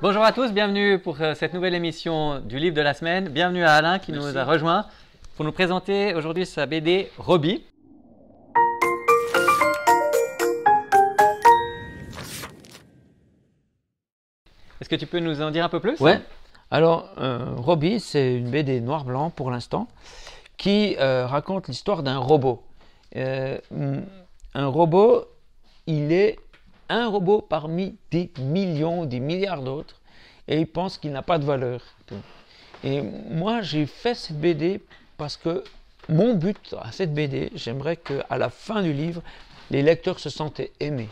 Bonjour à tous, bienvenue pour cette nouvelle émission du livre de la semaine. Bienvenue à Alain qui nous a rejoint pour nous présenter aujourd'hui sa BD Robbie. Est-ce que tu peux nous en dire un peu plus? Ouais. Alors, Robbie, c'est une BD noir-blanc pour l'instant qui raconte l'histoire d'un robot. Un robot, il est un robot parmi des millions, des milliards d'autres, et il pense qu'il n'a pas de valeur. Et moi, j'ai fait cette BD parce que mon but à cette BD, j'aimerais qu'à la fin du livre, les lecteurs se sentaient aimés.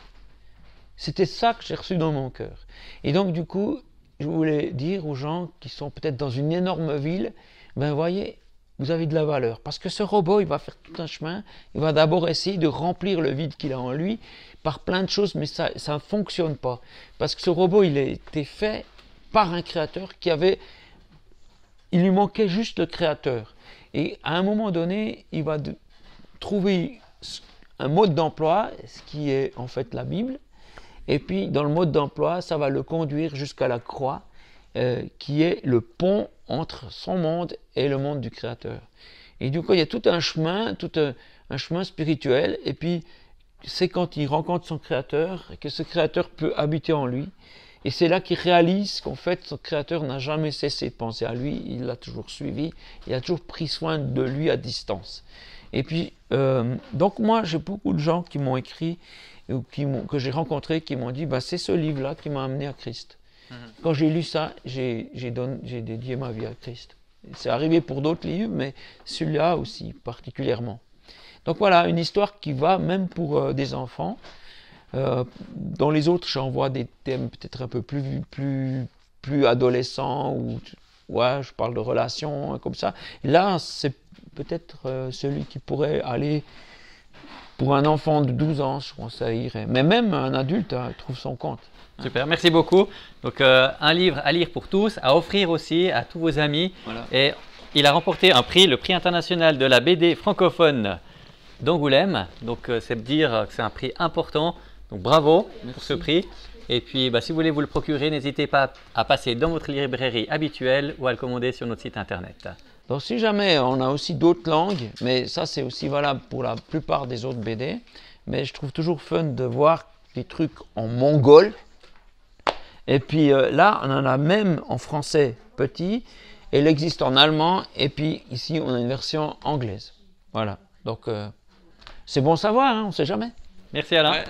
C'était ça que j'ai reçu dans mon cœur. Et donc, du coup, je voulais dire aux gens qui sont peut-être dans une énorme ville, ben voyez, vous avez de la valeur. Parce que ce robot, il va faire tout un chemin. Il va d'abord essayer de remplir le vide qu'il a en lui par plein de choses, mais ça ne fonctionne pas. Parce que ce robot, il a été fait par un créateur il lui manquait juste le créateur. Et à un moment donné, il va trouver un mode d'emploi, ce qui est en fait la Bible. Et puis, dans le mode d'emploi, ça va le conduire jusqu'à la croix, qui est le pont entre son monde et le monde du Créateur. Et du coup, il y a tout un chemin spirituel. Et puis, c'est quand il rencontre son Créateur que ce Créateur peut habiter en lui. Et c'est là qu'il réalise qu'en fait, son Créateur n'a jamais cessé de penser à lui. Il l'a toujours suivi. Il a toujours pris soin de lui à distance. Et puis, donc moi, j'ai beaucoup de gens qui m'ont écrit, que j'ai rencontrés, qui m'ont dit, bah, c'est ce livre-là qui m'a amené à Christ. Quand j'ai lu ça, j'ai dédié ma vie à Christ. C'est arrivé pour d'autres livres, mais celui-là aussi particulièrement. Donc voilà, une histoire qui va même pour des enfants. Dans les autres, j'envoie des thèmes peut-être un peu plus adolescents, ou ouais, je parle de relations, comme ça. Et là, c'est peut-être celui qui pourrait aller pour un enfant de 12 ans, je pense que ça irait. Mais même un adulte trouve son compte. Super, merci beaucoup. Donc un livre à lire pour tous, à offrir aussi à tous vos amis. Voilà. Et il a remporté un prix, le prix international de la BD francophone d'Angoulême. Donc c'est dire que c'est un prix important. Donc bravo pour ce prix. Et puis si vous voulez vous le procurer, n'hésitez pas à passer dans votre librairie habituelle ou à le commander sur notre site internet. Donc si jamais on a aussi d'autres langues, mais ça c'est aussi valable pour la plupart des autres BD, mais je trouve toujours fun de voir des trucs en mongol. Et puis là, on en a même en français petit, et il existe en allemand, et puis ici, on a une version anglaise. Voilà, donc c'est bon à savoir, hein, on ne sait jamais. Merci Alain. Ouais.